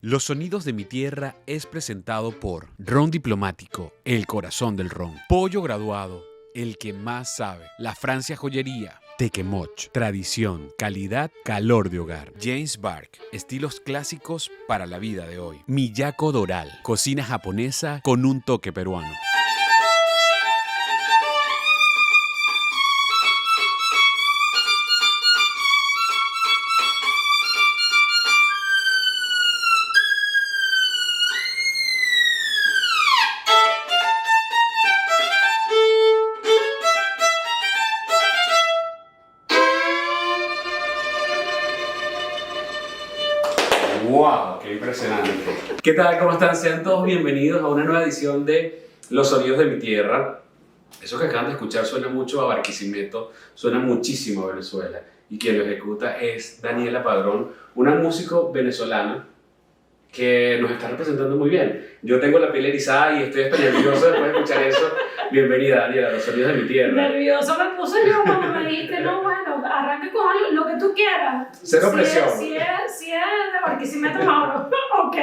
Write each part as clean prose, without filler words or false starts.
Los sonidos de mi tierra es presentado por Ron Diplomático, el corazón del ron. Pollo Graduado, el que más sabe. La Francia Joyería. Tequemoch, tradición, calidad, calor de hogar. James Bark, estilos clásicos para la vida de hoy. Miyako Doral, cocina japonesa con un toque peruano. ¡Wow! ¡Qué impresionante! ¿Qué tal? ¿Cómo están? Sean todos bienvenidos a una nueva edición de Los Sonidos de mi Tierra. Eso que acaban de escuchar suena mucho a Barquisimeto, suena muchísimo a Venezuela. Y quien lo ejecuta es Daniela Padrón, una músico venezolana que nos está representando muy bien. Yo tengo la piel erizada y estoy nervioso después de escuchar eso. Bienvenida, Daniela, a Los Sonidos de mi Tierra. Nervioso me puse yo cuando me dijiste, no, bueno, arranque con lo que tú quieras. Cero presión. Si es de Barquisimeto, Mauro, ok.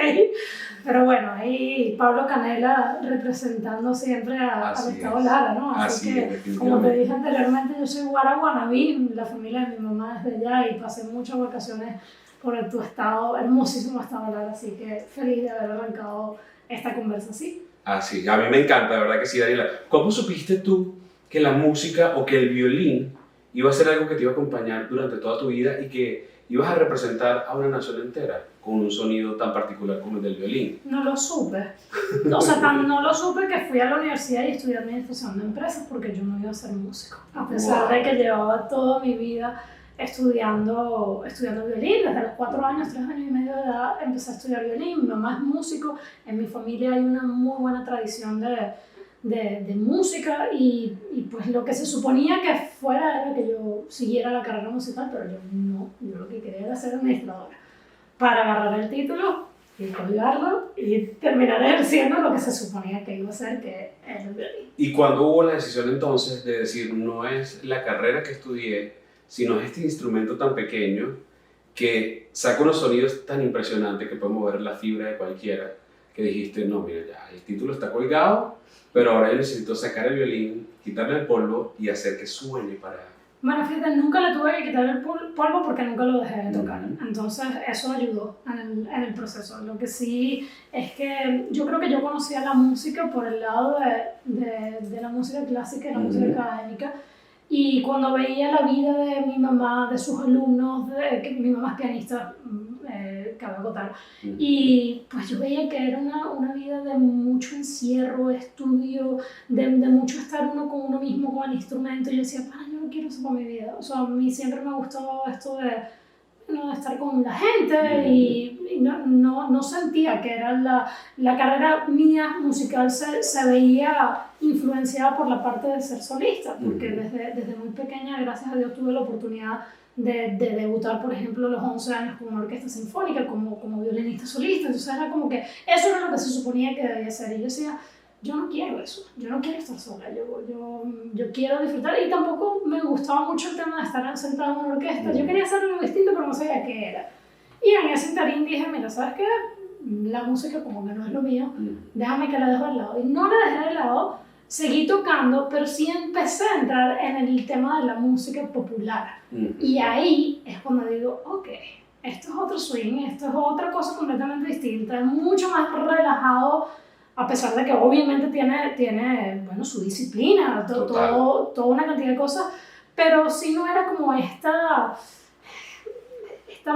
Pero bueno, ahí Pablo Canela representando siempre al Estado Lara, ¿no? Así que, como te dije anteriormente, yo soy guaraguanabí, la familia de mi mamá es de allá y pasé muchas vacaciones por tu estado, hermosísimo estado Lara, así que feliz de haber arrancado esta conversación. Así, a mí me encanta, de verdad que sí, Daniela. ¿Cómo supiste tú que la música o que el violín iba a ser algo que te iba a acompañar durante toda tu vida y que ibas a representar a una nación entera con un sonido tan particular como el del violín? No lo supe. O sea, no lo supe que fui a la universidad y estudié administración de empresas porque yo no iba a ser músico. A pesar de que llevaba toda mi vida estudiando violín. Desde los 4 años, 3 años y medio de edad, empecé a estudiar violín. Mi mamá es músico, en mi familia hay una muy buena tradición de música y pues lo que se suponía que fuera era que yo siguiera la carrera musical, pero yo no, yo lo que quería era ser administradora para agarrar el título y colgarlo y terminar ejerciendo lo que se suponía que iba a ser, que es el violín. ¿Y cuándo hubo la decisión entonces de decir, no es la carrera que estudié, sino este instrumento tan pequeño que saca unos sonidos tan impresionantes que puede mover la fibra de cualquiera, que dijiste, no, mira, ya, el título está colgado, pero ahora yo necesito sacar el violín, quitarle el polvo y hacer que suene para... Bueno, fíjate, nunca le tuve que quitar el polvo porque nunca lo dejé de tocar. Entonces, eso ayudó en el proceso. Lo que sí es que yo creo que yo conocía la música por el lado de la música clásica y la música académica. Y cuando veía la vida de mi mamá, de sus alumnos, que mi mamá es pianista, cabe acotar, y pues yo veía que era una vida de mucho encierro, estudio, de mucho estar uno con uno mismo, con el instrumento, y yo decía, yo no quiero eso para mi vida. O sea, a mí siempre me gustó esto de estar con la gente y no sentía que era la carrera mía musical se veía influenciada por la parte de ser solista, porque desde muy pequeña, gracias a Dios, tuve la oportunidad de debutar, por ejemplo, a los 11 años con una orquesta sinfónica, como violinista solista. Entonces era como que eso era lo que se suponía que debía ser. Y yo decía, yo no quiero eso, yo no quiero estar sola, yo quiero disfrutar. Y tampoco me gustaba mucho el tema de estar sentada en una orquesta. Yo quería hacer algo distinto, pero no sabía qué era. Y en ese interín dije, mira, ¿sabes qué? La música como que no es lo mío, déjame que la dejo al lado. Y no la dejé de lado. Seguí tocando, pero sí empecé a entrar en el tema de la música popular. Y ahí es cuando digo, ok, esto es otro swing, esto es otra cosa completamente distinta, es mucho más relajado, a pesar de que obviamente tiene bueno, su disciplina, toda una cantidad de cosas, pero sí no era como esta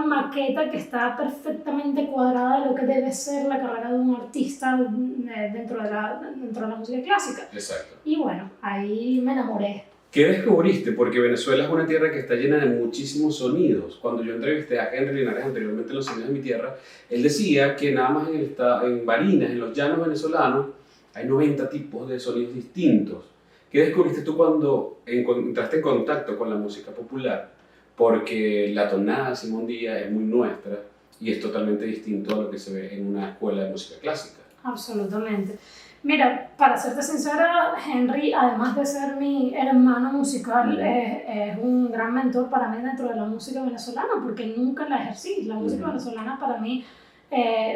maqueta que está perfectamente cuadrada de lo que debe ser la carrera de un artista dentro de la música clásica. Exacto. Y bueno, ahí me enamoré. ¿Qué descubriste? Porque Venezuela es una tierra que está llena de muchísimos sonidos. Cuando yo entrevisté a Henry Linares anteriormente en Los Sonidos de mi Tierra, él decía que nada más en Barinas, en los llanos venezolanos, hay 90 tipos de sonidos distintos. ¿Qué descubriste tú cuando entraste en contacto con la música popular? Porque la tonada de Simón Díaz es muy nuestra y es totalmente distinto a lo que se ve en una escuela de música clásica. Absolutamente. Mira, para serte sincera, Henry, además de ser mi hermano musical, es un gran mentor para mí dentro de la música venezolana, porque nunca la ejercí. La música venezolana para mí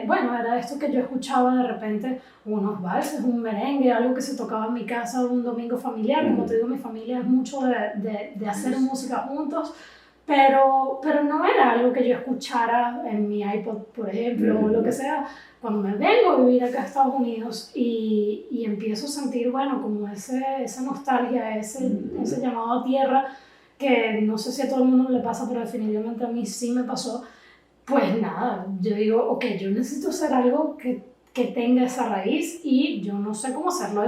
bueno, era esto que yo escuchaba de repente, unos valses, un merengue, algo que se tocaba en mi casa un domingo familiar. Como te digo, mi familia es mucho de hacer música juntos, pero no era algo que yo escuchara en mi iPod, por ejemplo, o lo que sea. Cuando me vengo a vivir acá a Estados Unidos y empiezo a sentir, bueno, como esa nostalgia, ese llamado a tierra, que no sé si a todo el mundo le pasa, pero definitivamente a mí sí me pasó. Pues nada, yo digo, ok, yo necesito hacer algo que tenga esa raíz y yo no sé cómo hacerlo.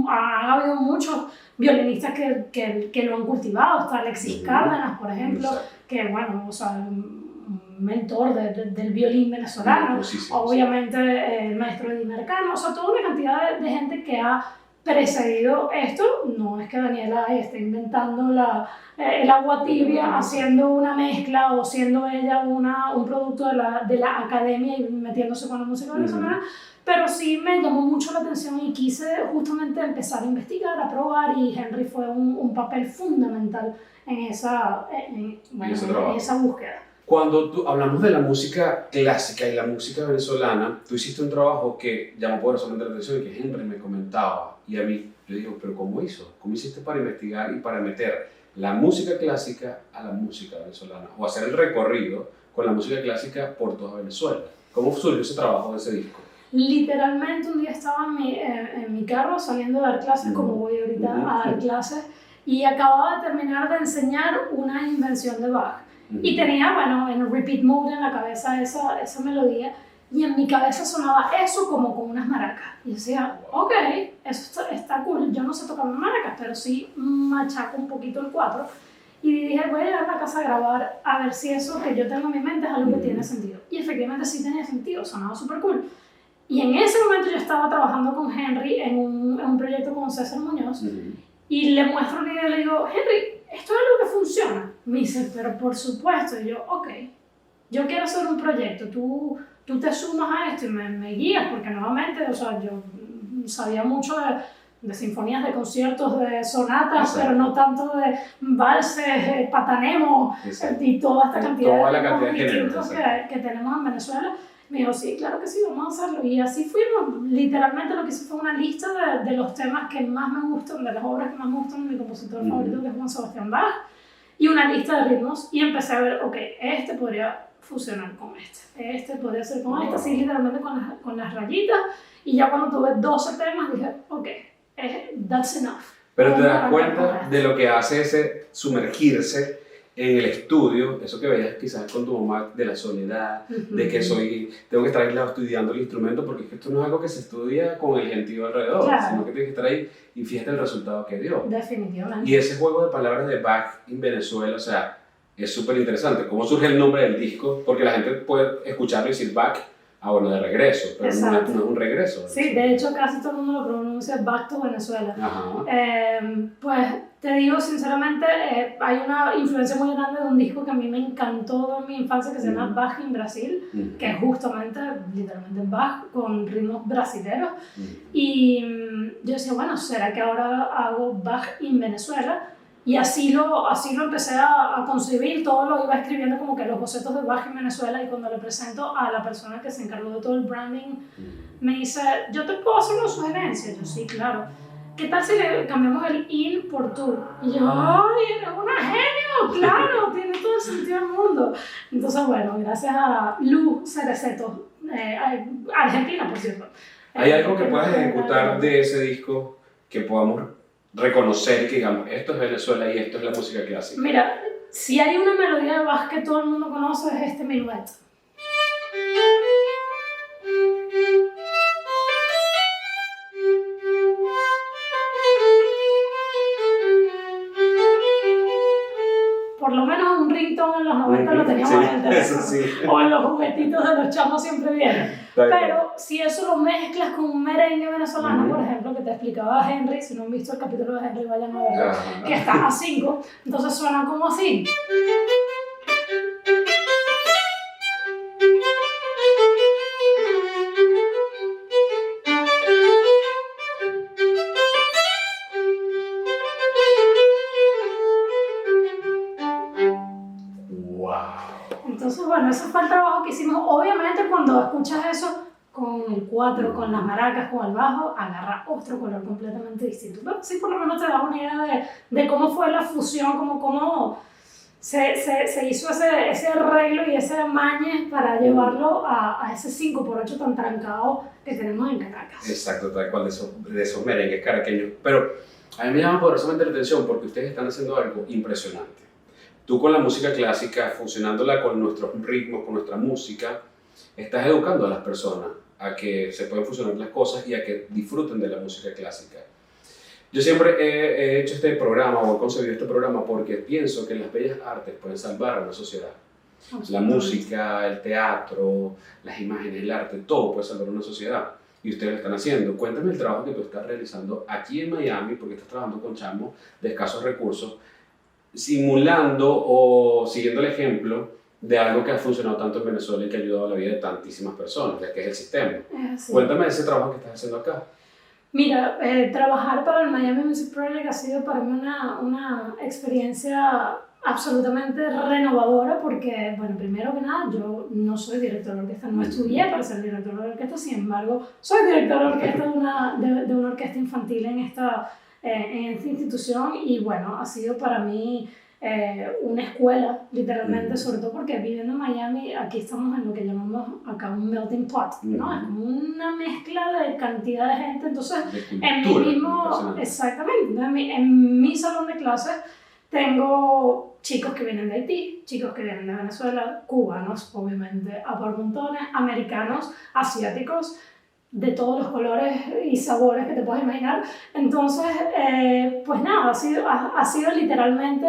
Ha habido muchos violinistas que lo han cultivado. Está Alexis Cárdenas, por ejemplo, que bueno, o sea, un mentor del violín venezolano. Obviamente el maestro Eddie Mercano, o sea, toda una cantidad de gente que ha precedido esto. No es que Daniela esté inventando el agua tibia, haciendo una mezcla o siendo ella un producto de la academia y metiéndose con la música venezolana, pero sí me llamó mucho la atención y quise justamente empezar a investigar, a probar, y Henry fue un papel fundamental en esa búsqueda. Cuando hablamos de la música clásica y la música venezolana, tú hiciste un trabajo que llamó poderosamente la atención y que Henry me comentaba, y a mí, yo digo, pero ¿cómo hizo? ¿Cómo hiciste para investigar y para meter la música clásica a la música venezolana? O hacer el recorrido con la música clásica por toda Venezuela. ¿Cómo surgió ese trabajo de ese disco? Literalmente un día estaba en mi carro saliendo a dar clases, como voy ahorita a dar clases, y acababa de terminar de enseñar una invención de Bach. Y tenía, bueno, en repeat mode en la cabeza esa melodía, y en mi cabeza sonaba eso como con unas maracas. Y yo decía, ok, eso está cool. Yo no sé tocar maracas, pero sí machaco un poquito el cuatro. Y dije, voy a llegar a la casa a grabar a ver si eso que yo tengo en mi mente es algo que tiene sentido. Y efectivamente sí tenía sentido, sonaba súper cool. Y en ese momento yo estaba trabajando con Henry en un proyecto con César Muñoz, y le muestro una idea y le digo, Henry, esto es algo que funciona. Me dice, pero por supuesto. Y yo, ok, yo quiero hacer un proyecto, tú te sumas a esto y me guías, porque nuevamente, o sea, yo sabía mucho de sinfonías, de conciertos, de sonatas, pero no tanto de valses, patanemos y toda esta cantidad de distintos que tenemos en Venezuela. Me dijo, sí, claro que sí, vamos a hacerlo. Y así fuimos. Literalmente lo que hice fue una lista de los temas que más me gustan, de las obras que más me gustan de mi compositor favorito, que es Juan Sebastián Bach, y una lista de ritmos, y empecé a ver, ok, este podría fusionar con este podría ser con este, así literalmente con las rayitas, y ya cuando tuve 12 temas dije, ok, that's enough. Pero te das cuenta de lo que hace ese sumergirse en el estudio, eso que veías quizás con tu mamá, de la soledad, de que tengo que estar aislado estudiando el instrumento, porque es que esto no es algo que se estudia con el gentío alrededor, sino que tienes que estar ahí y fíjate el resultado que dio. Definitivamente. Y ese juego de palabras de Bach en Venezuela, o sea, es súper interesante. ¿Cómo surge el nombre del disco? Porque la gente puede escucharlo y decir Bach, bueno, de regreso, pero no es un regreso. Sí, de hecho casi todo el mundo lo pronuncia Back to Venezuela. Pues te digo sinceramente, hay una influencia muy grande de un disco que a mí me encantó en mi infancia, que se llama Bach en Brasil, que es justamente, literalmente Bach con ritmos brasileños. Y yo decía, bueno, ¿será que ahora hago Bach en Venezuela? Y así lo empecé a concebir, todo lo iba escribiendo como que los bocetos de Bach en Venezuela, y cuando le presento a la persona que se encargó de todo el branding, me dice, ¿yo te puedo hacer una sugerencia? Yo, sí, claro. ¿Qué tal si le cambiamos el in por tú? Y yo, ¡ay, eres una genio! ¡Claro! Tiene todo el sentido del mundo. Entonces, bueno, gracias a Lu Cereceto, argentina, por cierto. ¿Hay algo que puedas ejecutar de ese disco que podamos reconocer que digamos, esto es Venezuela y esto es la música que hace? Mira, si hay una melodía de Bach que todo el mundo conoce, es este minuet. Por lo menos un ringtone en los 90 lo teníamos en el teléfono, o en los juguetitos de los chamos siempre viene. Pero si eso lo mezclas con un merengue venezolano, por ejemplo, que te explicaba Henry, si no han visto el capítulo de Henry, vayan a verlo, que está a 5, entonces suena como así. Entonces, bueno, ese fue el trabajo que hicimos. Obviamente, cuando escuchas eso con el 4, con las maracas, con el bajo, agarra otro color completamente distinto. Pero sí, por lo menos te da una idea de cómo fue la fusión, cómo se hizo ese arreglo y ese amañe para llevarlo a ese 5x8 tan trancado que tenemos en Caracas. Exacto, tal cual, de esos merengues caraqueños. Pero a mí me llama poderosamente la atención porque ustedes están haciendo algo impresionante. Tú con la música clásica, fusionándola con nuestros ritmos, con nuestra música, estás educando a las personas a que se pueden fusionar las cosas y a que disfruten de la música clásica. Yo siempre he hecho este programa o he concebido este programa porque pienso que las bellas artes pueden salvar a una sociedad. La música, el teatro, las imágenes, el arte, todo puede salvar a una sociedad. Y ustedes lo están haciendo. Cuéntame el trabajo que tú estás realizando aquí en Miami, porque estás trabajando con chamos de escasos recursos, simulando o siguiendo el ejemplo de algo que ha funcionado tanto en Venezuela y que ha ayudado a la vida de tantísimas personas, ya que es el sistema. Sí. Cuéntame de ese trabajo que estás haciendo acá. Mira, trabajar para el Miami Music Project ha sido para mí una experiencia absolutamente renovadora porque, bueno, primero que nada, yo no soy director de orquesta, no estudié para ser director de orquesta, sin embargo, soy director de orquesta de una orquesta infantil en esta institución y, bueno, ha sido para mí una escuela, literalmente, sobre todo porque viviendo en Miami, aquí estamos en lo que llamamos acá un melting pot, ¿no? Es como una mezcla de cantidad de gente, entonces en mi mismo, exactamente, en mi salón de clases tengo chicos que vienen de Haití, chicos que vienen de Venezuela, cubanos, obviamente, a por montones, americanos, asiáticos, de todos los colores y sabores que te puedes imaginar. Entonces, pues nada, ha sido literalmente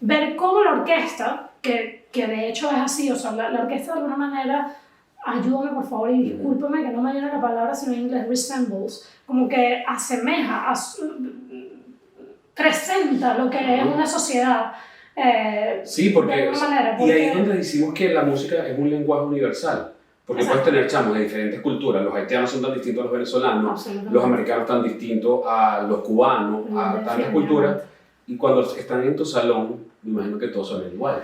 ver cómo la orquesta, que de hecho es así, o sea, la orquesta de alguna manera, ayúdame por favor y discúlpame que no me viene la palabra sino en inglés, resembles, como que asemeja, presenta lo que es una sociedad. Sí, porque, de alguna manera, y ahí es donde decimos que la música es un lenguaje universal. Porque puedes tener chamos de diferentes culturas, los haitianos son tan distintos a los venezolanos, los americanos tan distintos a los cubanos, a tantas culturas, y cuando están en tu salón, me imagino que todos son igual.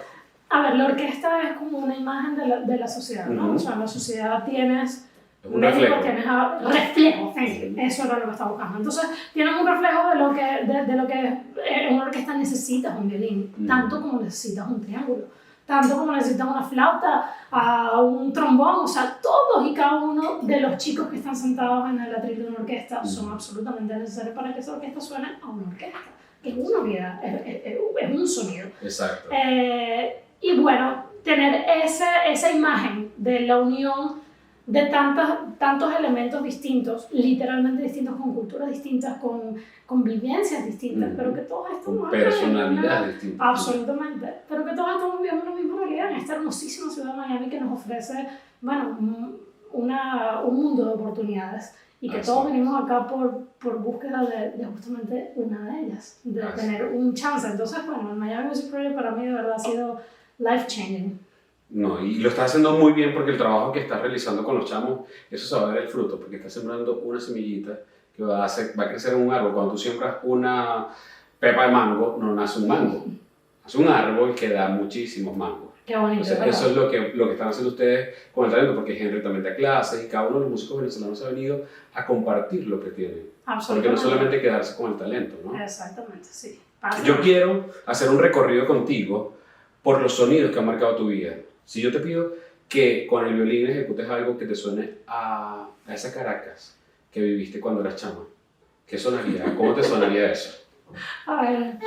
A ver, la orquesta es como una imagen de la sociedad, ¿no? O sea, en la sociedad tienes un reflejo. Tienes reflejo, eso era lo que estaba buscando. Entonces, tienes un reflejo de lo que en una orquesta necesitas un violín, tanto como necesitas un triángulo, tanto como necesitas una flauta, a un trombón, o sea, todos y cada uno de los chicos que están sentados en el atril de una orquesta son absolutamente necesarios para que esa orquesta suene a una orquesta, que es una unidad, es un sonido. Exacto. Y bueno, tener esa imagen de la unión de tantos elementos distintos, literalmente distintos, con culturas distintas, con vivencias distintas, pero que todos estamos... Con personalidades distintas. Absolutamente, pero que todos estamos viviendo la misma realidad en esta hermosísima ciudad de Miami que nos ofrece, bueno, un mundo de oportunidades y que todos venimos acá por búsqueda de justamente una de ellas, de tener un chance. Entonces, bueno, el Miami Music Project para mí de verdad ha sido life-changing. No, y lo estás haciendo muy bien porque el trabajo que estás realizando con los chamos, eso se va a ver el fruto, porque estás sembrando una semillita que va a crecer en un árbol. Cuando tú siembras una pepa de mango, no nace un mango, nace un árbol que da muchísimos mangos. Qué bonito. Entonces, eso es lo que están haciendo ustedes con el talento, porque Henry también da clases y cada uno de los músicos venezolanos ha venido a compartir lo que tienen. Porque no solamente quedarse con el talento, ¿no? Exactamente, sí. Yo quiero hacer un recorrido contigo por los sonidos que han marcado tu vida. Si yo te pido que con el violín ejecutes algo que te suene a esa Caracas que viviste cuando eras chama, ¿qué sonaría? ¿Cómo te sonaría eso? A ver.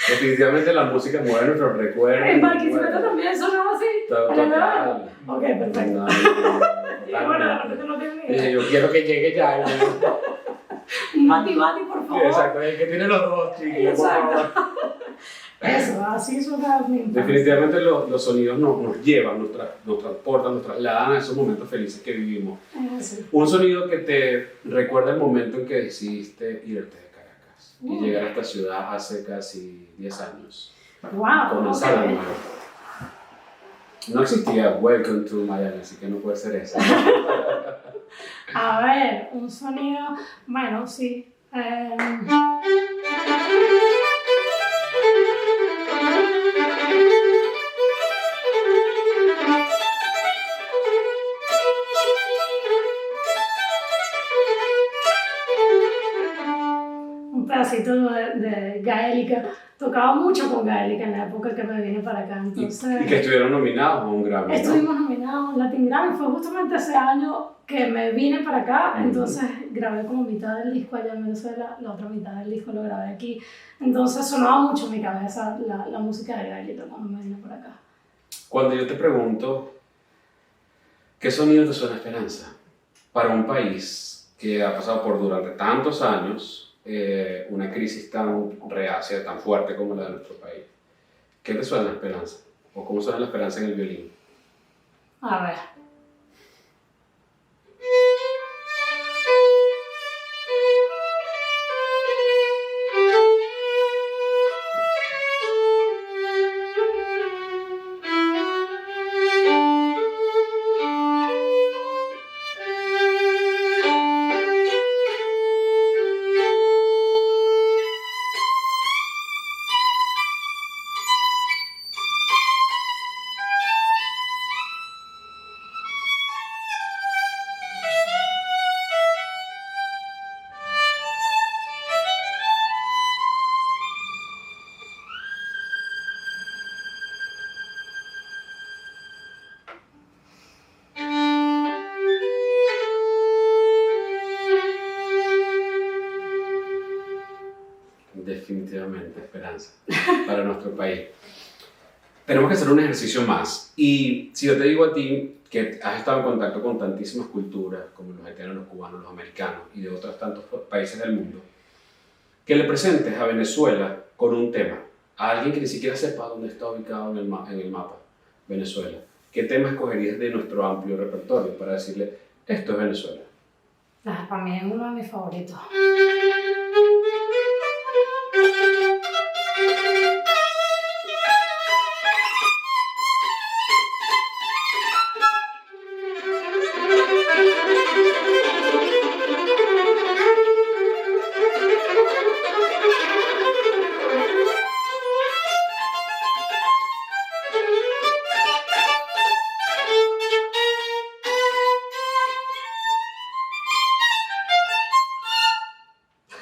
Definitivamente la música mueve nuestros recuerdos. En Barquisimeto también sonaba así. Total. Ok, perfecto. Y bueno, de repente no tiene ni idea. Yo quiero que llegue ya. Mati, por favor. Exacto, el que tiene los dos, chicos. Exacto. Eso, así suena mi infancia. Definitivamente los sonidos nos llevan, nos transportan, nos trasladan a esos momentos felices que vivimos. Sí. Un sonido que te recuerda el momento en que decidiste irte de Caracas. y llegar a esta ciudad hace casi 10 años. Wow, Comenzar de ok. nuevo. No existía Welcome to Miami, así que no puede ser eso. A ver, un sonido, bueno, sí. Un pedacito de gaélica. Tocaba mucho con gaélica en la época que me vine para acá. Entonces, Y que estuvieron nominados a un Grammy, ¿no? estuvimos nominados a un Latin Grammy. Fue justamente ese año que me vine para acá. Entonces grabé como mitad del disco allá en Venezuela, la otra mitad del disco lo grabé aquí. Entonces sonaba mucho en mi cabeza la música de gaélica cuando me vine para acá. Cuando yo te pregunto, ¿qué sonido te suena Esperanza? Para un país que ha pasado por durante tantos años una crisis tan reacia, tan fuerte como la de nuestro país. ¿Qué te suena la esperanza? ¿O cómo suena la esperanza en el violín? A ver. Definitivamente, esperanza para nuestro país. Tenemos que hacer un ejercicio más. Y si yo te digo a ti que has estado en contacto con tantísimas culturas, como los haitianos, los cubanos, los americanos y de otros tantos países del mundo, que le presentes a Venezuela con un tema, a alguien que ni siquiera sepa dónde está ubicado en el mapa, Venezuela, ¿qué tema escogerías de nuestro amplio repertorio para decirle, esto es Venezuela? Para mí es uno de mis favoritos.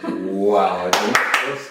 ¡Wow!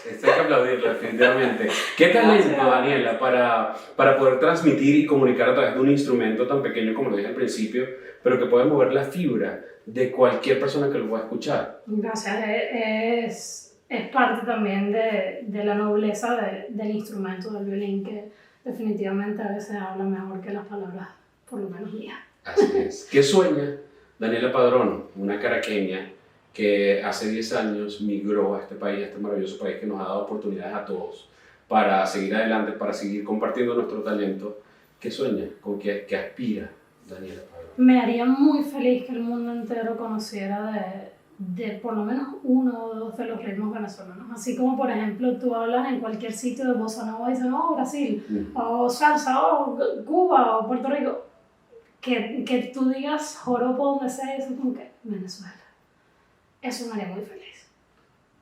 Esto hay que aplaudirlo, definitivamente. ¿Qué talento, Daniela, para poder transmitir y comunicar a través de un instrumento tan pequeño como lo dije al principio, pero que puede mover la fibra de cualquier persona que lo pueda escuchar? Gracias, es parte también de la nobleza del instrumento del violín, que definitivamente a veces habla mejor que las palabras, por lo menos mías. Así es. ¿Qué sueña Daniela Padrón, una caraqueña que hace 10 años migró a este país, a este maravilloso país que nos ha dado oportunidades a todos para seguir adelante, para seguir compartiendo nuestro talento? ¿Qué sueña? ¿Con qué aspira Daniela Padrón? Me haría muy feliz que el mundo entero conociera de por lo menos uno o dos de los ritmos venezolanos. Así como, por ejemplo, tú hablas en cualquier sitio de bossa nova y dicen, oh, Brasil, o salsa, o Cuba, o Puerto Rico. Que tú digas joropo donde sea, eso es como que Venezuela. Eso me haría muy feliz.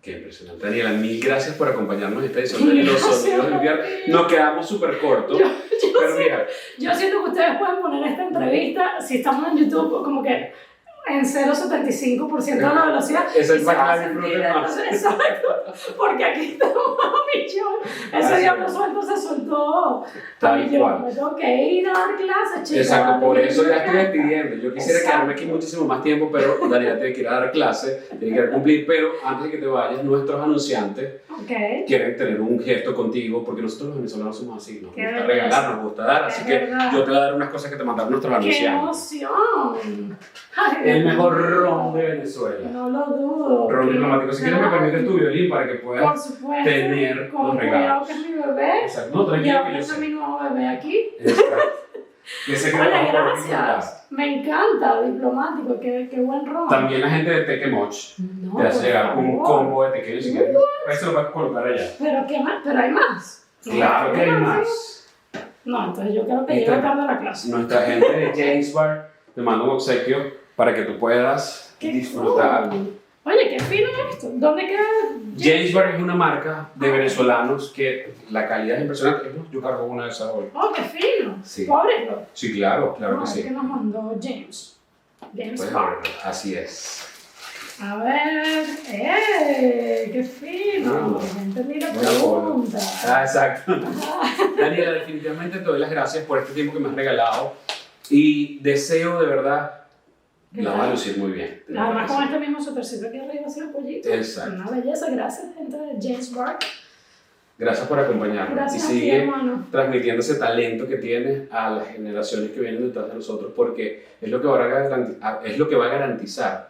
Qué impresionante. Daniela, mil gracias por acompañarnos en esta edición de Los Sonidos del Viernes. Nos quedamos súper cortos, pero mira. Yo siento que ustedes pueden poner esta entrevista, si estamos en YouTube, como que en 0,75% de la velocidad. Eso es y para se va a que la sentir, disfruten más. exacto, porque aquí estamos a millón. Ese Así diablo es. suelto se soltó a Tal millón. cual. Me tengo que ir a dar clases, chicos. Exacto, por eso ya estoy despidiendo. Yo quisiera Exacto. quedarme aquí muchísimo más tiempo, pero Daniela tiene que ir a dar clase, tiene que ir a cumplir. Pero antes de que te vayas, nuestros anunciantes Ok. quieren tener un gesto contigo, porque nosotros los venezolanos somos así, nos Qué gusta belleza. regalar, nos gusta dar, así Es que verdad. yo te voy a dar unas cosas que te mandaron nuestros ¡Qué anunciantes. emoción! Ay, El mejor ron de Venezuela. No lo dudo. Ron diplomático. Si quieres me permites tu violín para que puedas Por supuesto. tener Con los cuidado regalos. que es mi bebé. Exacto. No, Y tranquilo que ahora yo es sé. mi nuevo bebé aquí. Exacto. Que sé que Oye, lo vamos a gracias. Me encanta, diplomático, qué buen ron. También la gente de Tequemoch No, te hace por llegar un favor. combo de tequeños si quieres. Eso lo puedes colocar allá. Pero qué más, pero hay más. Claro que hay más. No, entonces yo creo que Y llego te- tarde a la clase. Nuestra gente de James Bar te manda un obsequio para que tú puedas Qué disfrutar. cool. Oye, qué fino esto. ¿Dónde queda? James Bar es una marca de venezolanos que la calidad es impresionante. Yo cargo una de esas hoy. Oh, qué fino. Sí. ¿Puedo abrirlo? Sí, claro que No, sí. es que nos mandó James. James Puedes Park. abrirlo. Así es. A ver, qué fino. Ya entendí la Buena pregunta. Exacto. Daniela, definitivamente te doy las gracias por este tiempo que me has regalado y deseo de verdad la va a lucir muy bien. Además con este mismo suétercito aquí arriba, así el pollito. Exacto. Una belleza, gracias, gente de James Park. Gracias por acompañarnos Gracias y a ti, sigue hermano. transmitiendo ese talento que tienes a las generaciones que vienen detrás de nosotros porque es lo que va a garantizar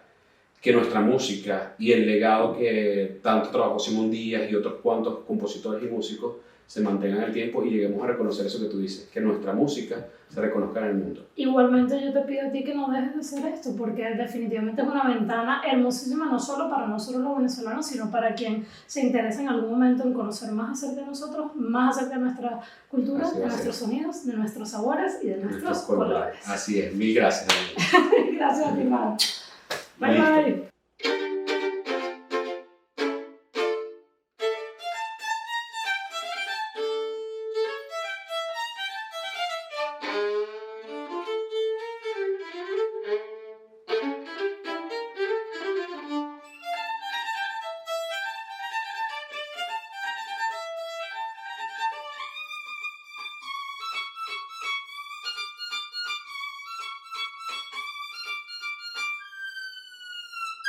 que nuestra música y el legado que tanto trabajó Simón Díaz y otros cuantos compositores y músicos se mantengan en el tiempo y lleguemos a reconocer eso que tú dices, que nuestra música se reconozca en el mundo. Igualmente yo te pido a ti que no dejes de hacer esto, porque definitivamente es una ventana hermosísima, no solo para nosotros los venezolanos, sino para quien se interese en algún momento en conocer más acerca de nosotros, más acerca de nuestra cultura, Así de va a nuestros ser. sonidos, de nuestros sabores y de nuestros colores. Así es, mil gracias. Daniela. Gracias a ti, Mar. Bye, Listo. bye.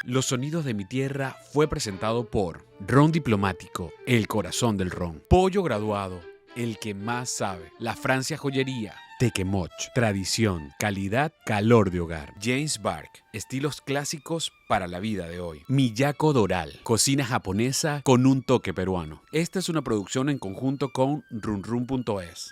Los sonidos de mi tierra fue presentado por Ron Diplomático, el corazón del ron. Pollo Graduado, el que más sabe. La Francia Joyería. Tequemoch, tradición, calidad, calor de hogar. James Bark, estilos clásicos para la vida de hoy. Miyako Doral, cocina japonesa con un toque peruano. Esta es una producción en conjunto con runrun.es.